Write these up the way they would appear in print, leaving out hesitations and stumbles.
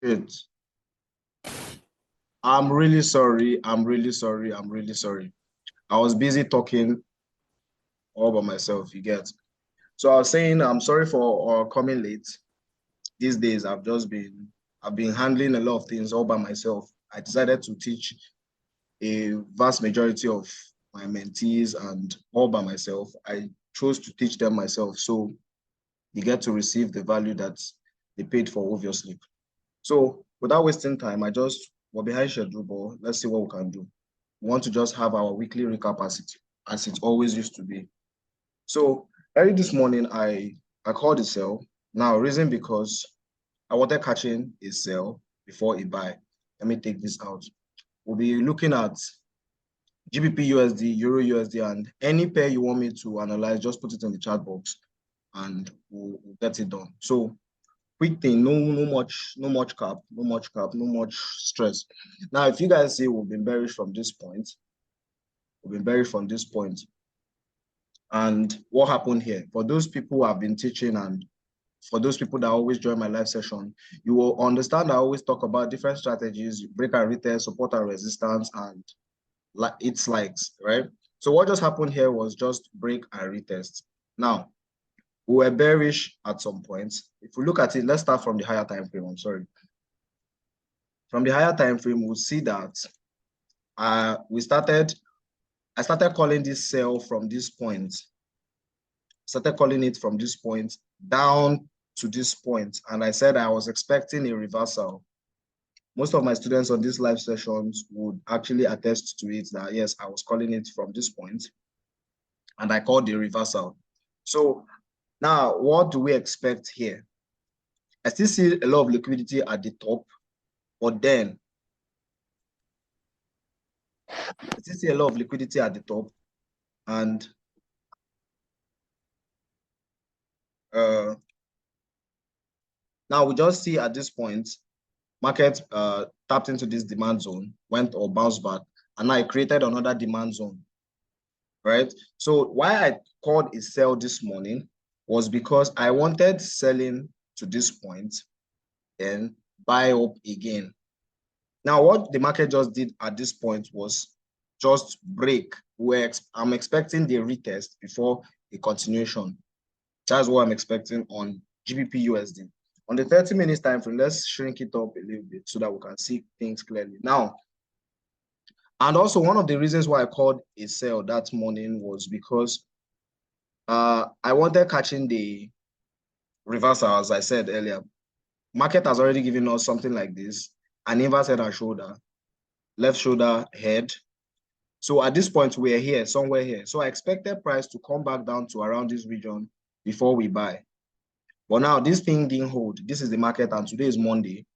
Good. I'm really sorry. I'm really sorry. I'm really sorry. I was busy talking all by myself, you get. So I was saying I'm sorry for coming late. These days I've been handling a lot of things all by myself. I decided to teach a vast majority of my mentees and all by myself. I chose to teach them myself. So you get to receive the value that they paid for, obviously. So without wasting time, we're behind schedule, but let's see what we can do. We want to just have our weekly recap as it always used to be. So early this morning, I called a sell. Now, reason because I wanted catching a sell before a buy. Let me take this out. We'll be looking at GBPUSD, EURUSD, and any pair you want me to analyze, just put it in the chat box and we'll get it done. So quick thing, no much cap, no much stress. Now, if you guys see we've been bearish from this point, and what happened here? For those people who have been teaching and for those people that always join my live session, you will understand I always talk about different strategies, break and retest, support and resistance, and its likes, right? So what just happened here was just break and retest. Now, we were bearish at some points. If we look at it, let's start from the higher time frame. I'm sorry. From the higher time frame, we'll see that I started calling this sell from this point. Started calling it from this point down to this point, and I said I was expecting a reversal. Most of my students on these live sessions would actually attest to it that yes, I was calling it from this point, and I called the reversal. So now, what do we expect here? I still see a lot of liquidity at the top, but then I still see a lot of liquidity at the top, and now we just see at this point, market tapped into this demand zone, went or bounced back, and now I created another demand zone, right? So why I called a sell this morning was because I wanted selling to this point, then buy up again. Now, what the market just did at this point was just break, where I'm expecting the retest before a continuation. That's what I'm expecting on GBPUSD. On the 30 minutes time frame, let's shrink it up a little bit so that we can see things clearly. Now, and also one of the reasons why I called a sell that morning was because I wanted catching the reversal, as I said earlier. Market has already given us something like this, an inverse head and shoulder, left shoulder, head. So at this point, we're here, somewhere here. So I expected price to come back down to around this region before we buy. But now this thing didn't hold. This is the market, and today is Monday.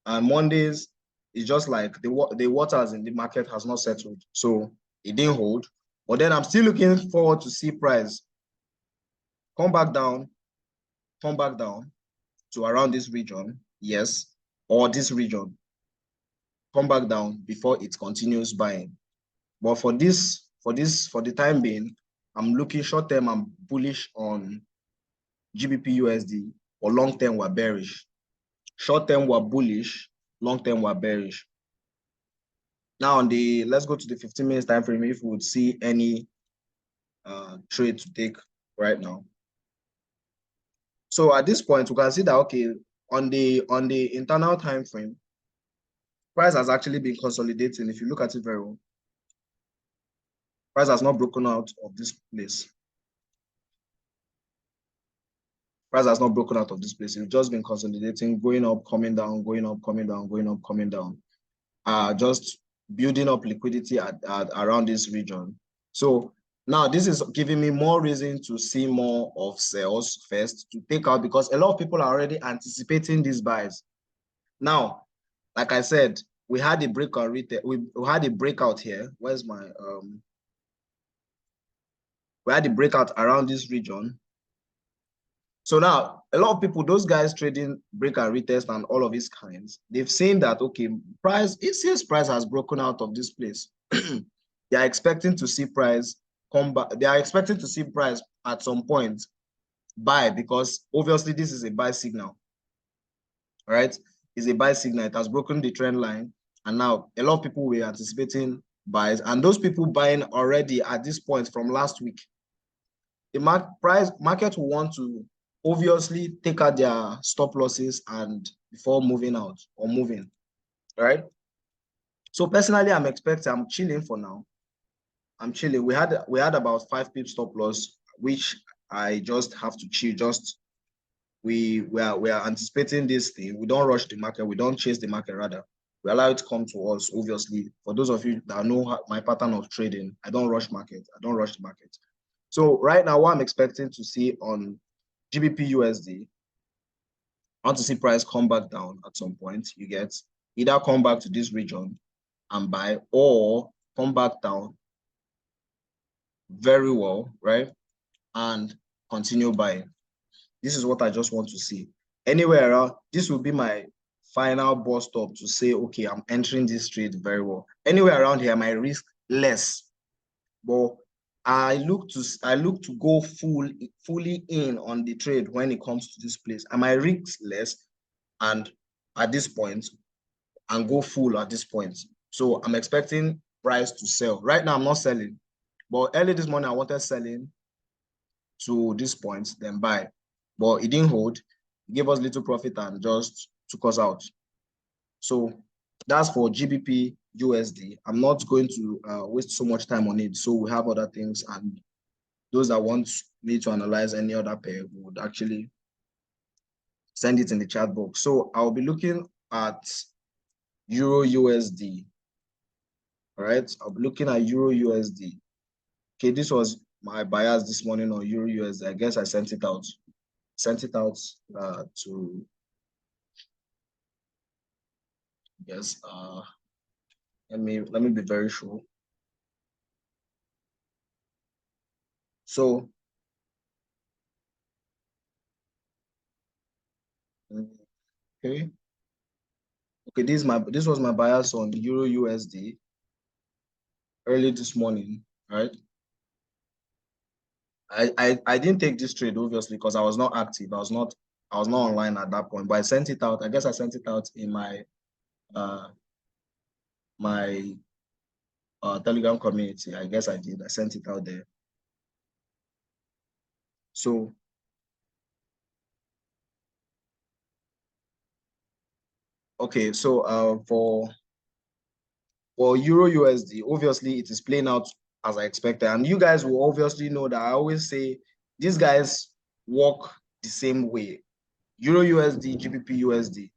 And Mondays is just like the waters in the market has not settled. So it didn't hold. But then I'm still looking forward to see price come back down to around this region, yes, or this region, come back down before it continues buying. But for the time being, I'm looking short term, I'm bullish on GBPUSD, or long term we're bearish. Short term we're bullish, long term we're bearish. Now let's go to the 15 minutes time frame if we would see any trade to take right now. So at this point, we can see that okay, on the internal time frame, price has actually been consolidating. If you look at it very well, price has not broken out of this place. Price has not broken out of this place. It's just been consolidating, going up, coming down, going up, coming down, going up, coming down. Just building up liquidity at around this region. So now this is giving me more reason to see more of sales first to take out, because a lot of people are already anticipating these buys. Now, like I said, we had a breakout we had a breakout here. Where's my we had a breakout around this region. So now a lot of people, those guys trading break and retest and all of these kinds, they've seen that okay, since price has broken out of this place, they are expecting to see price come back. They are expecting to see price at some point buy, because obviously this is a buy signal, right? is a buy signal. It has broken the trend line. And now a lot of people were anticipating buys. And those people buying already at this point from last week, the market will want to obviously take out their stop losses and before moving out or moving, right? So personally, I'm chilling for now. I'm chilling. We had about 5 pips stop loss, which I just have to chill. We are anticipating this thing. We don't rush the market. We don't chase the market. Rather, we allow it to come to us. Obviously, for those of you that know my pattern of trading, I don't rush market. I don't rush the market. So right now, what I'm expecting to see on GBPUSD, I want to see price come back down at some point. You get either come back to this region and buy, or come back down very well, right? And continue buying. This is what I just want to see. Anywhere around, this will be my final bus stop to say, okay, I'm entering this trade very well. Anywhere around here, I might risk less, but I look to go fully in on the trade when it comes to this place. I might risk less and at this point and go full at this point. So I'm expecting price to sell. Right now, I'm not selling, but early this morning, I wanted selling to this point, then buy. But it didn't hold. It gave us little profit and just took us out. So that's for GBP USD. I'm not going to waste so much time on it. So we have other things, and those that want me to analyze any other pair would actually send it in the chat box. So I'll be looking at Euro USD. All right, I'll be looking at Euro USD. Okay, this was my bias this morning on Euro USD. I guess I sent it out. To yes. Let me be very sure. So okay. This was my bias on Euro USD early this morning, right? I didn't take this trade obviously because I was not active. I was not online at that point, but I sent it out. I guess I sent it out in my Telegram community. I guess I did. I sent it out there. So okay, so for Euro USD, obviously it is playing out as I expected. And you guys will obviously know that I always say these guys work the same way. Euro USD, GBP USD,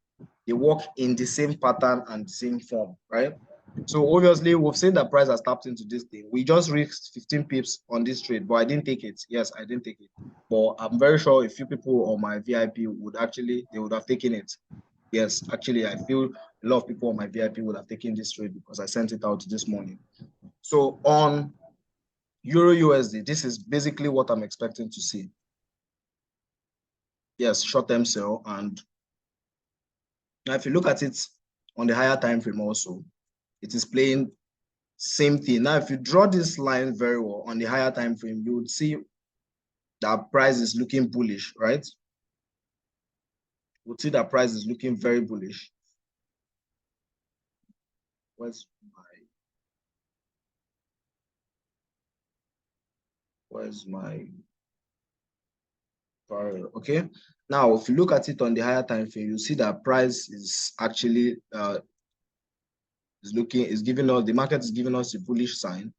they work in the same pattern and the same form, right? So obviously we've seen that price has tapped into this thing. We just risked 15 pips on this trade, but I didn't take it. Yes, I didn't take it. But I'm very sure a few people on my VIP would have taken it. Yes, actually, I feel a lot of people on my VIP would have taken this trade because I sent it out this morning. So on Euro USD, this is basically what I'm expecting to see. Yes, short-term sell. And now if you look at it on the higher time frame also, it is playing same thing. Now, if you draw this line very well on the higher time frame, you would see that price is looking bullish, right? We'll see that price is looking very bullish. Where's my barrier? Okay. Now, if you look at it on the higher time frame, you see that price is actually the market is giving us a bullish sign.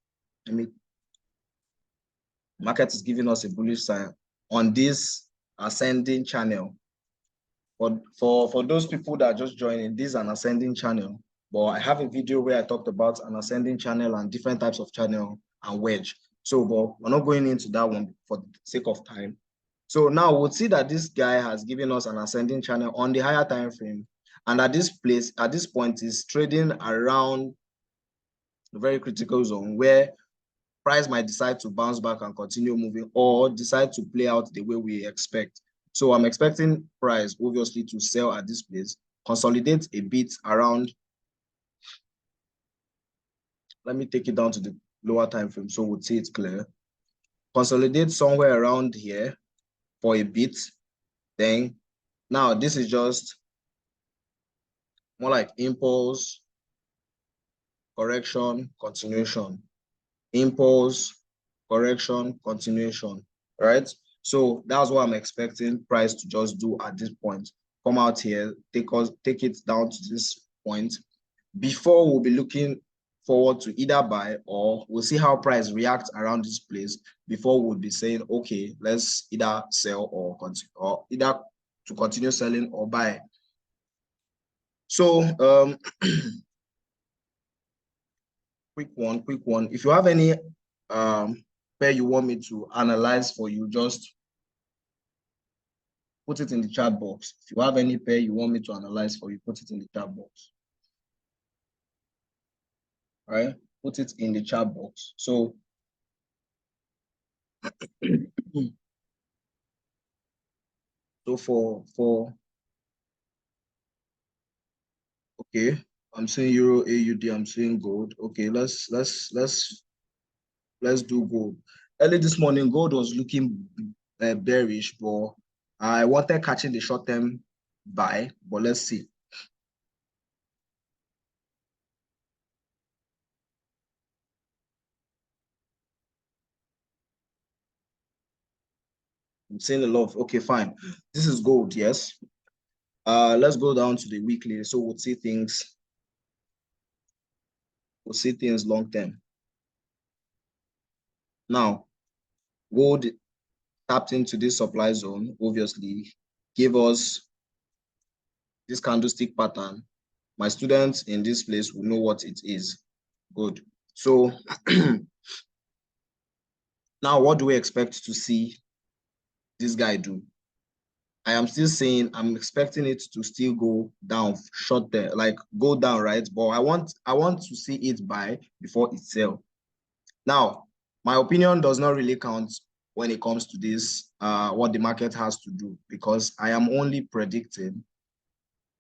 Market is giving us a bullish sign on this ascending channel. For those people that are just joining, this is an ascending channel. But I have a video where I talked about an ascending channel and different types of channel and wedge. So, but we're not going into that one for the sake of time. So now we'll see that this guy has given us an ascending channel on the higher time frame. And at this point, is trading around a very critical zone where price might decide to bounce back and continue moving or decide to play out the way we expect. So I'm expecting price obviously to sell at this place, consolidate a bit around. Let me take it down to the lower time frame so we'll see it clear. Consolidate somewhere around here for a bit. Then now this is just more like impulse, correction, continuation. Impulse, correction, continuation, right? So that's what I'm expecting price to just do at this point. Come out here, take it down to this point. Before we'll be looking forward to either buy, or we'll see how price reacts around this place before we'll be saying, okay, let's either sell or continue, or either to continue selling or buy. So quick one. If you have any pair you want me to analyze for you, just put it in the chat box. If you have any pair you want me to analyze for you, put it in the chat box. All right, put it in the chat box. So for okay, I'm saying Euro AUD, I'm saying gold. Okay, let's do gold. Early this morning, gold was looking bearish, but I wanted catching the short term buy, but let's see. I'm seeing a lot of, okay, fine. This is gold, yes. Let's go down to the weekly. So we'll see things long term. Now, gold tapped into this supply zone, obviously, gave us this candlestick pattern. My students in this place will know what it is. Good. So now what do we expect to see this guy do? I am still saying I'm expecting it to still go down short there, like go down, right? But I want to see it buy before it sell. Now, my opinion does not really count when it comes to this, what the market has to do, because I am only predicting.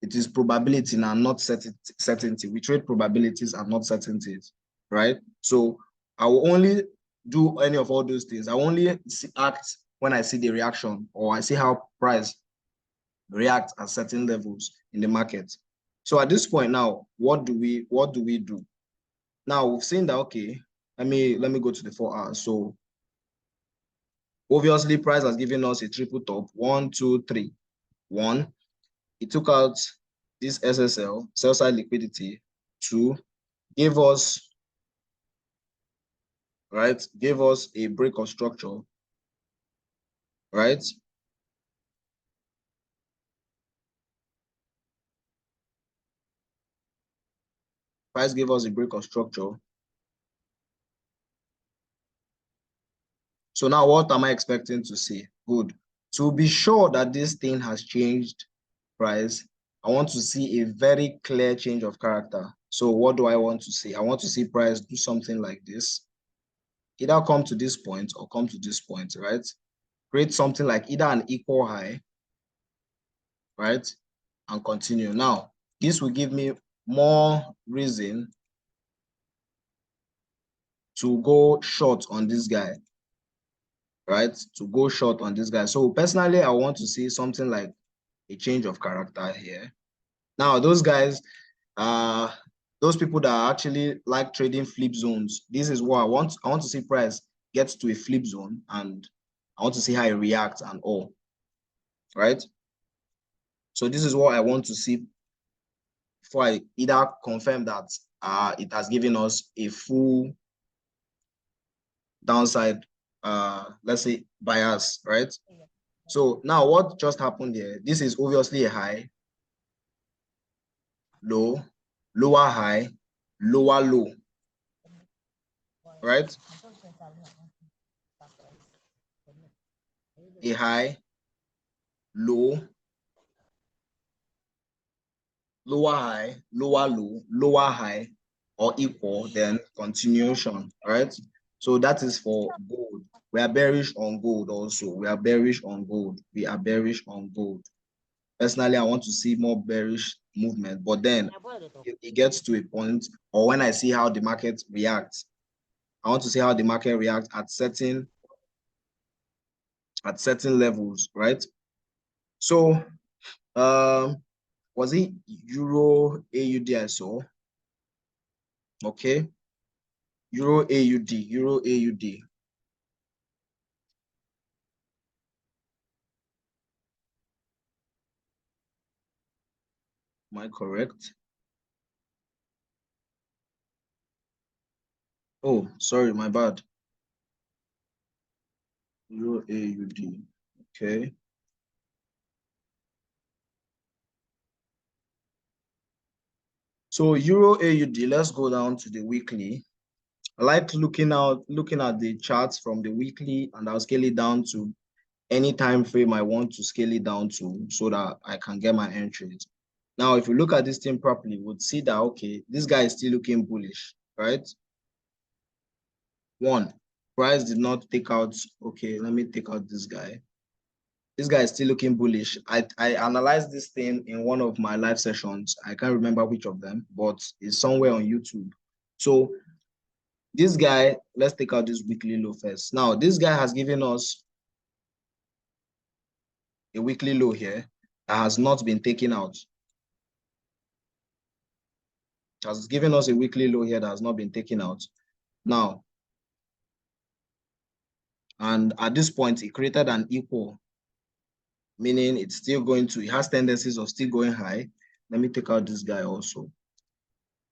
It is probability and not certainty. We trade probabilities and not certainties, right? So I will only do any of all those things. I only act when I see the reaction, or I see how price react at certain levels in the market. So at this point now, what do we do? Now we've seen that, okay, let me go to the 4 hours. So obviously price has given us a triple top, 1, 2, 3. 1, it took out this SSL, sell side liquidity. 2, gave us a break of structure, right? Price gave us a break of structure. So now what am I expecting to see? Good. To be sure that this thing has changed price, I want to see a very clear change of character. So what do I want to see? I want to see price do something like this. Either come to this point or come to this point, right? Create something like either an equal high, right? And continue. Now, this will give me more reason to go short on this guy, right? To go short on this guy. So personally, I want to see something like a change of character here. Now, those guys, those people that actually like trading flip zones, this is what I want. I want to see price get to a flip zone, and I want to see how it reacts and all, right? So this is what I want to see before I either confirm that it has given us a full downside, let's say bias, right? So now what just happened here? This is obviously a high, low, lower high, lower low, right? A high, low, lower high, lower low, lower high, or equal, then continuation, right? So that is for gold. We are bearish on gold also. We are bearish on gold. We are bearish on gold. Personally, I want to see more bearish movement, but then it gets to a point, or when I see how the market reacts, I want to see how the market reacts at certain levels, right? So Was it Euro AUD I saw? Okay. Euro AUD, Euro AUD. Am I correct? Oh, sorry, my bad. Euro AUD. Okay. So Euro AUD, let's go down to the weekly. I like looking at the charts from the weekly, and I'll scale it down to any time frame I want to scale it down to so that I can get my entries. Now, if you look at this thing properly, you would see that, okay, this guy is still looking bullish, right? One, price did not take out, okay, let me take out this guy. This guy is still looking bullish. I analyzed this thing in one of my live sessions. I can't remember which of them, but it's somewhere on YouTube. So this guy, let's take out this weekly low first. Now, this guy has given us a weekly low here that has not been taken out. Has given us a weekly low here that has not been taken out. Now, and at this point, it created an equal, meaning it's still going to, it has tendencies of still going high. Let me take out this guy also.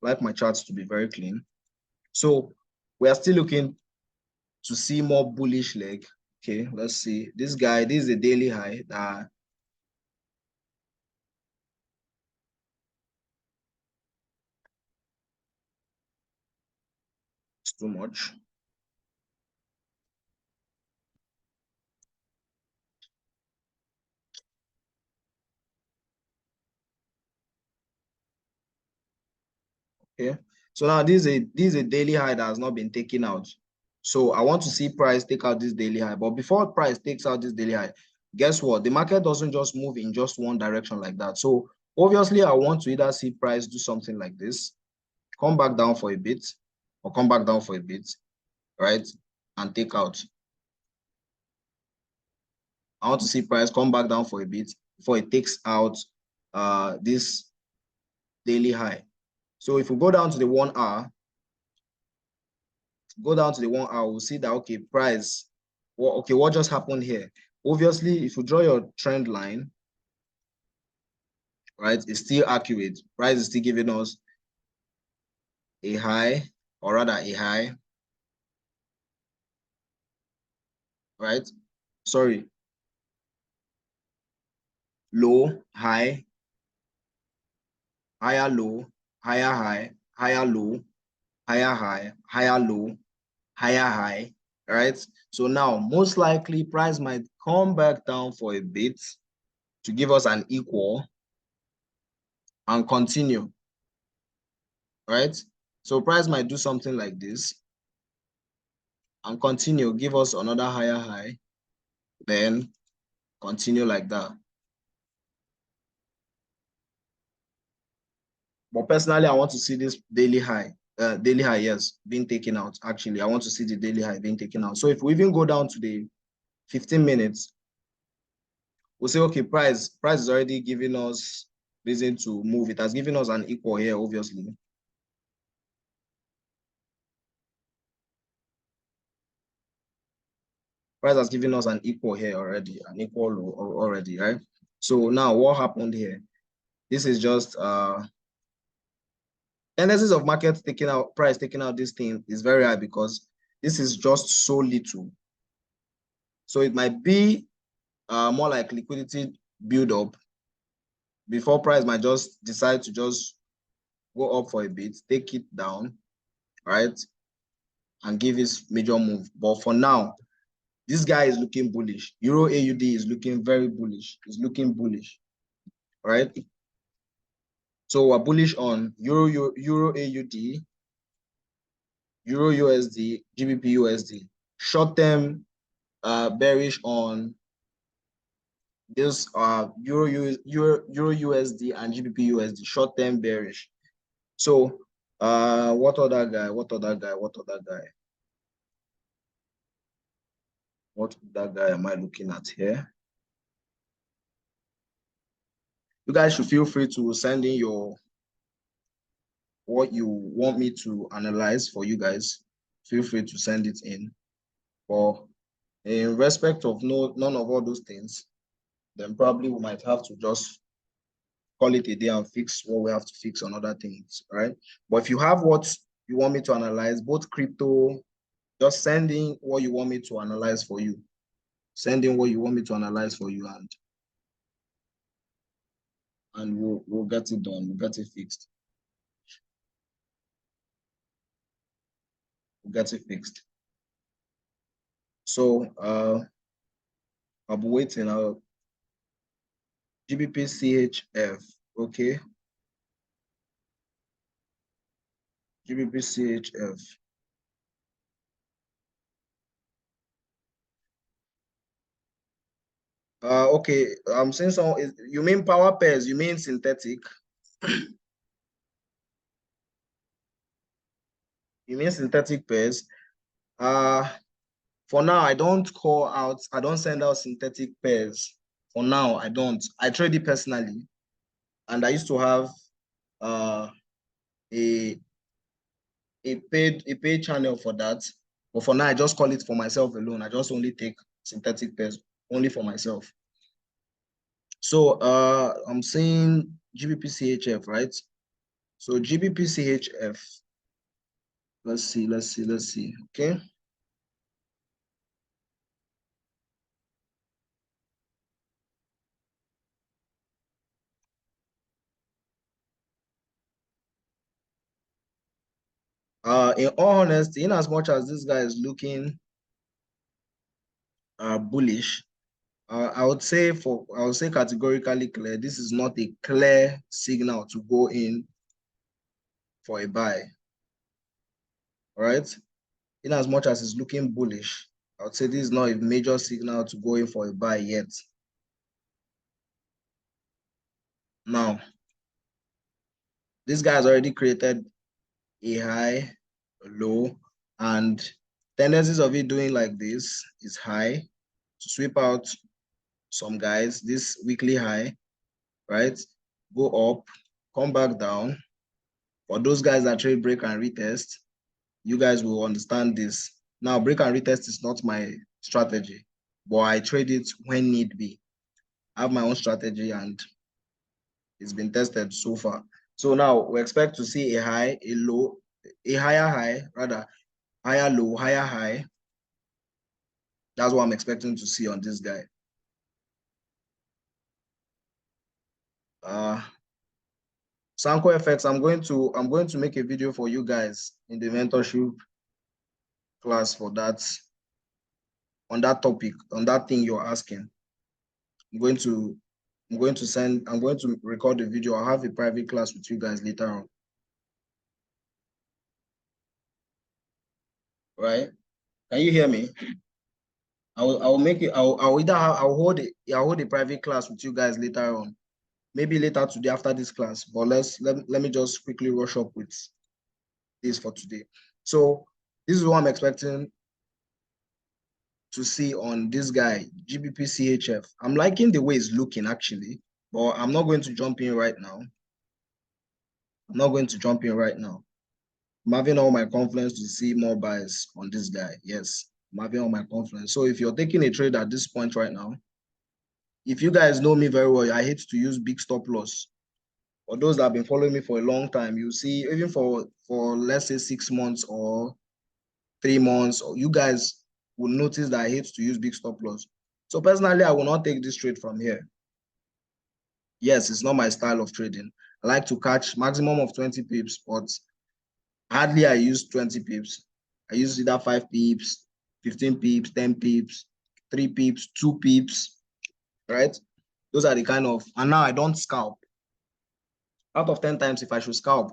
I like my charts to be very clean. So we are still looking to see more bullish leg. Okay, let's see. This guy, this is a daily high that is too much. Okay, so now this is a daily high that has not been taken out. So I want to see price take out this daily high. But before price takes out this daily high, guess what? The market doesn't just move in just one direction like that. So obviously, I want to either see price do something like this, come back down for a bit, or come back down for a bit, right? And take out. I want to see price come back down for a bit before it takes out this daily high. So if we go down to the 1 hour, we'll see that, okay, price, well, okay, what just happened here? Obviously, if you draw your trend line, right, it's still accurate. Price is still giving us a high, or rather a high, right? Sorry, low, high, higher low, higher high, higher low, higher high, higher low, higher high, right? So now, most likely, price might come back down for a bit to give us an equal and continue, right? So price might do something like this and continue, give us another higher high, then continue like that. But personally, I want to see this daily high, yes, being taken out. Actually, I want to see the daily high being taken out. So if we even go down to the 15 minutes, we'll say, okay, price is already giving us reason to move. It has given us an equal here, obviously. Price has given us an equal here already, an equal low already, right? So now what happened here? This is just tendencies of market taking out, price taking out this thing is very high because this is just so little. So it might be more like liquidity build up before price might just decide to just go up for a bit, take it down, right? And give its major move. But for now, this guy is looking bullish. Euro AUD is looking very bullish. It's looking bullish, right? So we're bullish on Euro AUD, Euro USD, GBP USD. Short term bearish on this Euro USD and GBP USD. Short term bearish. So what other guy? What other guy? What other guy? What that guy am I looking at here? You guys should feel free to send in what you want me to analyze for you guys. Feel free to send it in. But in respect of none of all those things, then probably we might have to just call it a day and fix what we have to fix on other things, right? But if you have what you want me to analyze, both crypto, just send in what you want me to analyze for you. Send in what you want me to analyze for you, and we'll get it done. We'll get it fixed. We'll get it fixed. So I'll be waiting. GBPCHF, okay. GBPCHF. Okay, I'm saying so. You mean power pairs? You mean synthetic? You mean synthetic pairs? For now, I don't send out synthetic pairs. For now, I don't. I trade it personally, and I used to have a paid channel for that. But for now, I just call it for myself alone. I just only take synthetic pairs only for myself. So I'm saying GBPCHF, right? So GBPCHF. Let's see. Okay. In all honesty, in as much as this guy is looking bullish, I would say categorically clear, this is not a clear signal to go in for a buy. All right. In as much as it's looking bullish, I would say this is not a major signal to go in for a buy yet. Now, this guy has already created a high, a low, and tendencies of it doing like this is high to sweep out some guys, this weekly high, right? Go up, come back down. For those guys that trade break and retest, you guys will understand this. Now, break and retest is not my strategy, but I trade it when need be. I have my own strategy and it's been tested so far. So now we expect to see a high, a low, a higher high, rather, higher low, higher high. That's what I'm expecting to see on this guy. Sanko effects, I'm going to make a video for you guys in the mentorship class for that, on that topic, on that thing you're asking. I'm going to record the video. I'll have a private class with you guys later on. Right? Can you hear me? I'll make it. I'll hold a private class with you guys later on. Maybe later today after this class. But let me just quickly rush up with this for today. So this is what I'm expecting to see on this guy, GBPCHF. I'm liking the way it's looking actually, but I'm not going to jump in right now. I'm having all my confidence to see more buys on this guy. Yes, I'm having all my confidence. So if you're taking a trade at this point right now, if you guys know me very well, I hate to use big stop loss. For those that have been following me for a long time, you see, even for let's say 6 months or 3 months, you guys will notice that I hate to use big stop loss. So personally, I will not take this trade from here. Yes, it's not my style of trading. I like to catch maximum of 20 pips, but hardly I use 20 pips. I use either 5 pips, 15 pips, 10 pips, 3 pips, 2 pips, right? Those are the kind of, and now I don't scalp. Out of 10 times, if I should scalp,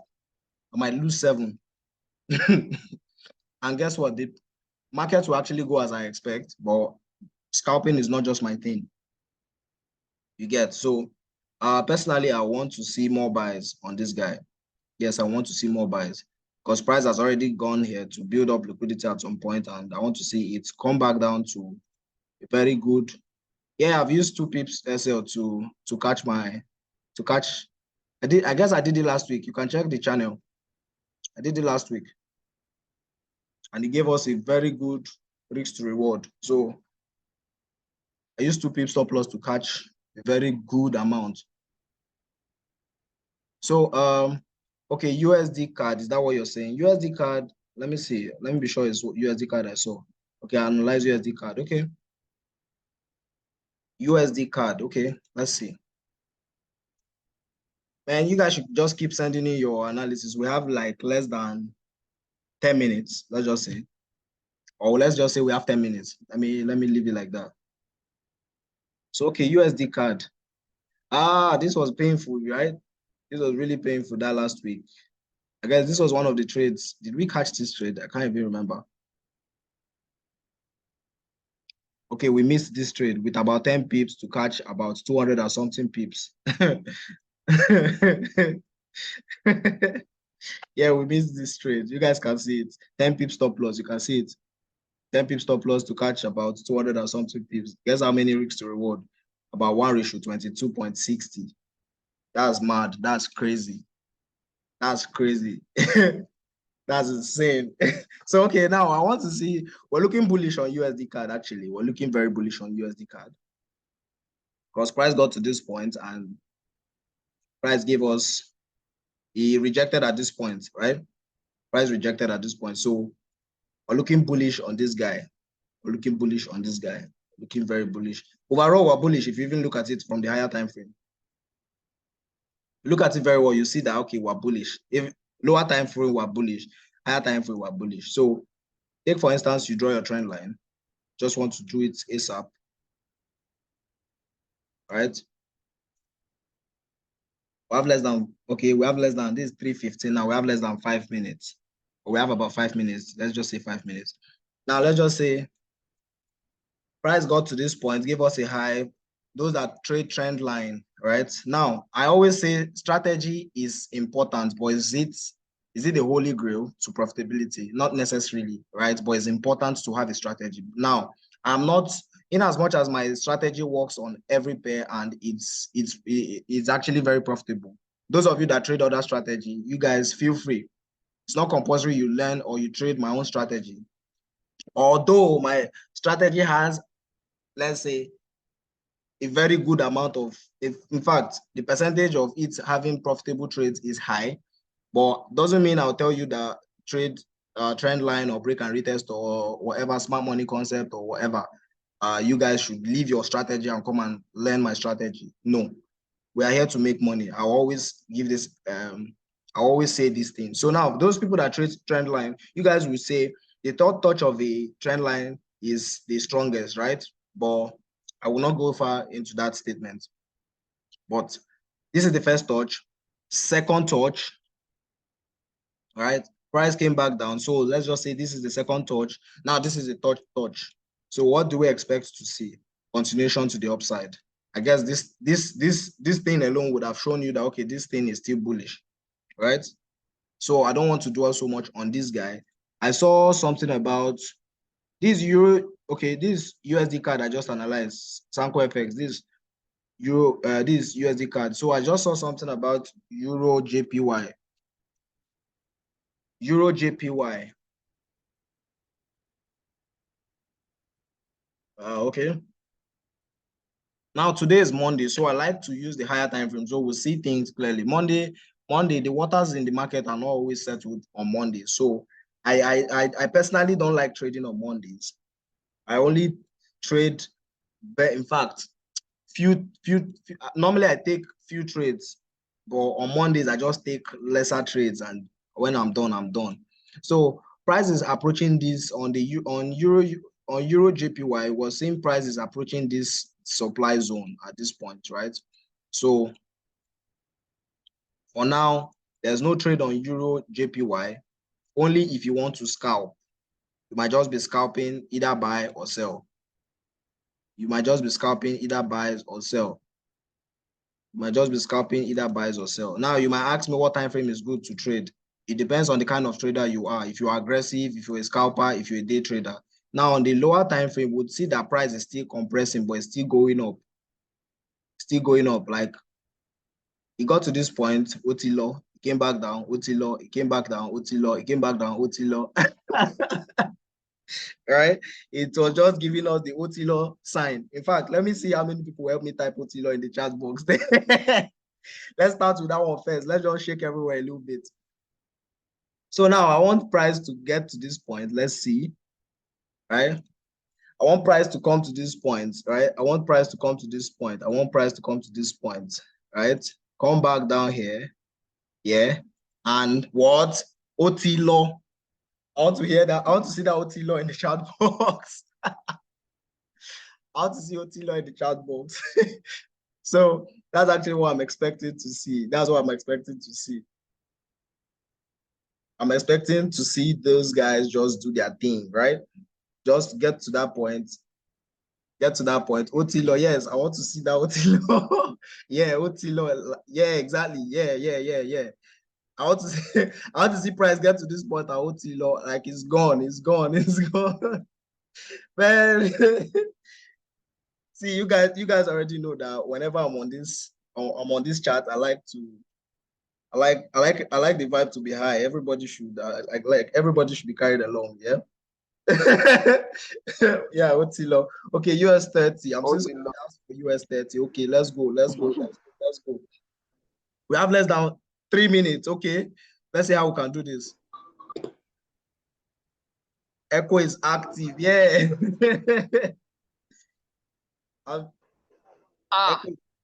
I might lose 7. And guess what? The market will actually go as I expect, but scalping is not just my thing. You get? So personally, I want to see more buys on this guy. Yes, I want to see more buys because price has already gone here to build up liquidity at some point, and I want to see it come back down to a very good. Yeah, I've used 2 pips SL to catch my to catch. I guess I did it last week. You can check the channel. I did it last week. And it gave us a very good risk to reward. So I used 2 pips stop loss to catch a very good amount. So okay, USD card, is that what you're saying? USD card, let me see. Let me be sure it's USD card I saw. Okay, analyze USD card. Okay. USD card. Okay, let's see. Man, you guys should just keep sending in your analysis. We have like less than 10 minutes, let's just say. Or let's just say we have 10 minutes. Let me leave it like that. So okay, USD card. Ah, this was painful, right? This was really painful that last week. I guess this was one of the trades. Did we catch this trade? I can't even remember. Okay, we missed this trade with about 10 pips to catch about 200 or something pips. Yeah, we missed this trade. You guys can see it. 10 pips stop loss. You can see it. 10 pips stop loss to catch about 200 or something pips. Guess how many risks to reward? About 1:22.60. That's mad. That's crazy. That's crazy. That's insane. So, okay, now I want to see, we're looking bullish on USD card, actually. We're looking very bullish on USD card. Because price got to this point and price gave us, he rejected at this point, right? Price rejected at this point. So we're looking bullish on this guy. We're looking bullish on this guy. Looking very bullish. Overall, we're bullish if you even look at it from the higher time frame. Look at it very well, you see that, okay, we're bullish. If lower time frame, we're bullish. Higher time frame, we're bullish. So take, for instance, you draw your trend line. Just want to do it ASAP. Right? We have less than, okay, we have less than, this is 3:15 now. We have less than 5 minutes. Or we have about 5 minutes. Let's just say 5 minutes. Now, let's just say price got to this point, gave us a high. Those that trade trend line, right? Now, I always say strategy is important, but is it the holy grail to profitability? Not necessarily, right? But it's important to have a strategy. Now, I'm not, in as much as my strategy works on every pair and it's actually very profitable. Those of you that trade other strategy, you guys feel free. It's not compulsory you learn or you trade my own strategy. Although my strategy has, let's say, a very good amount of, in fact, the percentage of it having profitable trades is high, but doesn't mean I'll tell you that trade trend line or break and retest or whatever, smart money concept or whatever, you guys should leave your strategy and come and learn my strategy. No, we are here to make money. I always give this, I always say this thing. So now those people that trade trend line, you guys will say the third touch of a trend line is the strongest, right? But I will not go far into that statement. But this is the first touch. Second touch, right? Price came back down. So let's just say this is the second touch. Now this is the third touch. So what do we expect to see? Continuation to the upside. I guess this thing alone would have shown you that, okay, this thing is still bullish, right? So I don't want to dwell so much on this guy. I saw something about this euro. Okay, this USD card I just analyzed, Sanko FX, this USD card. So I just saw something about Euro JPY. Euro JPY. Okay. Now today is Monday, so I like to use the higher time frame so we'll see things clearly. Monday, the waters in the market are not always settled on Monday. So I personally don't like trading on Mondays. I only trade, in fact, few normally I take few trades, but on Mondays I just take lesser trades, and when I'm done, I'm done. So price is approaching this on Euro JPY. We're seeing prices approaching this supply zone at this point, right? So for now, there's no trade on Euro JPY. Only if you want to scalp, you might just be scalping, either buy or sell. You might just be scalping, either buys or sell. You might just be scalping, either buys or sell. Now you might ask me what time frame is good to trade. It depends on the kind of trader you are. If you are aggressive, if you're a scalper, if you're a day trader. Now on the lower time frame, we'd see that price is still compressing, but it's still going up. Still going up. Like It got to this point, OT low, it came back down, OT low, it came back down, OT low, it came back down, OT low. Right? It was just giving us the OT low sign. In fact, let me see how many people help me type OT low in the chat box. Let's start with that one first. Let's just shake everywhere a little bit. So now I want price to get to this point. Let's see, right? I want price to come to this point, right? I want price to come to this point. I want price to come to this point, right? Come back down here, yeah. And what? OT law. I want to hear that. I want to see that OT law in the chat box. I want to see OT law in the chat box. So that's actually what I'm expecting to see. That's what I'm expecting to see. I'm expecting to see those guys just do their thing, right? Just get to that point. Get to that point. OT law, yes, I want to see that OT law. Yeah, OT law. Yeah, exactly. Yeah. I want to see, I want to see price get to this point at OT law. Like it's gone. It's gone. Man, see, you guys already know that whenever I'm on this chat, I like the vibe to be high. Everybody should like everybody should be carried along. Yeah. Yeah, OT law. Okay, US 30. I'm saying for US 30. Okay, let's go. We have less than 3 minutes. Okay, let's see how we can do this. Echo is active. Yeah.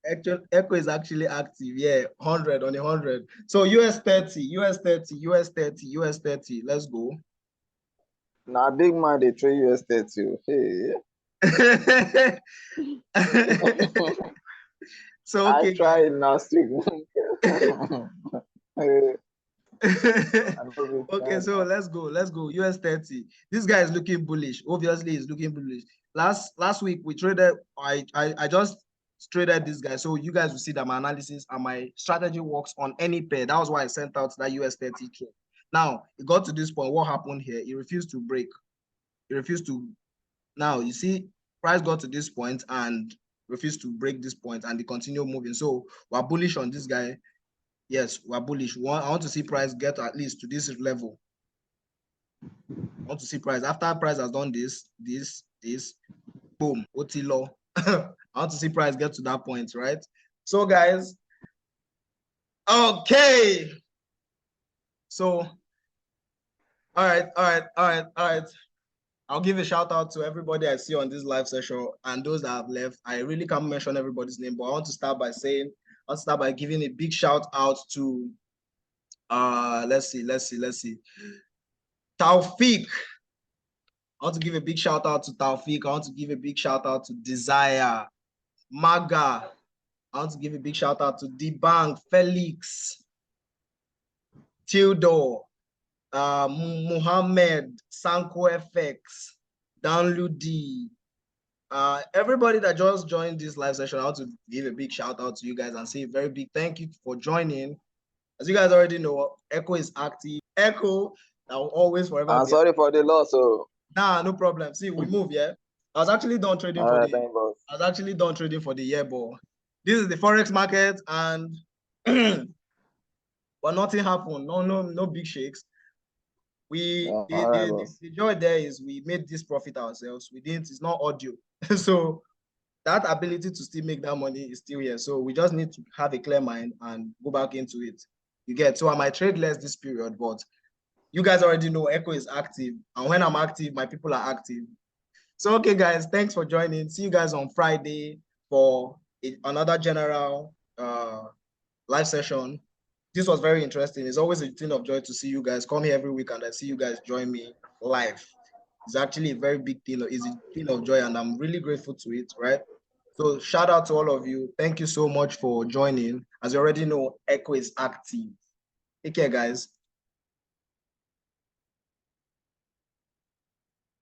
Echo is actually active. Yeah, 100 on 100. So US 30. Let's go. Now, big man, they trade US 30. Hey. So okay, I tried last week. Okay, so let's go. US 30. This guy is looking bullish. Obviously, he's looking bullish. Last week we traded. I just traded this guy, so you guys will see that my analysis and my strategy works on any pair. That was why I sent out that US 30 trade. Now it got to this point. What happened here? He refused to break. He refused to. Now you see, price got to this point and refused to break this point, and they continue moving. So we're bullish on this guy. Yes, we're bullish. I want to see price get at least to this level. I want to see price. After price has done this, boom, OT law. I want to see price get to that point, right? So guys, okay. So, all right. I'll give a shout out to everybody I see on this live session and those that have left. I really can't mention everybody's name, but I want to start by giving a big shout out to let's see. Taufik. I want to give a big shout out to Taufik. I want to give a big shout out to Desire, Maga. I want to give a big shout out to D-Bank, Felix, Theodore, Muhammad, Sanko FX, Downloady. Everybody that just joined this live session, I want to give a big shout out to you guys and say a very big thank you for joining. As you guys already know, Echo is active. Echo, that will always forever I'm sorry for the loss. So. Nah, no problem. See, we move, yeah. I was actually done trading for the year, but this is the forex market, and but nothing happened. No big shakes. The joy there is we made this profit ourselves. We didn't. It's not audio, so that ability to still make that money is still here. So we just need to have a clear mind and go back into it. You get. So I might trade less this period, but you guys already know Echo is active. And when I'm active, my people are active. So, okay, guys, thanks for joining. See you guys on Friday for another general live session. This was very interesting. It's always a thing of joy to see you guys come here every week and I see you guys join me live. It's actually a very big thing. It's a thing of joy and I'm really grateful to it, right? So shout out to all of you. Thank you so much for joining. As you already know, Echo is active. Take care, guys.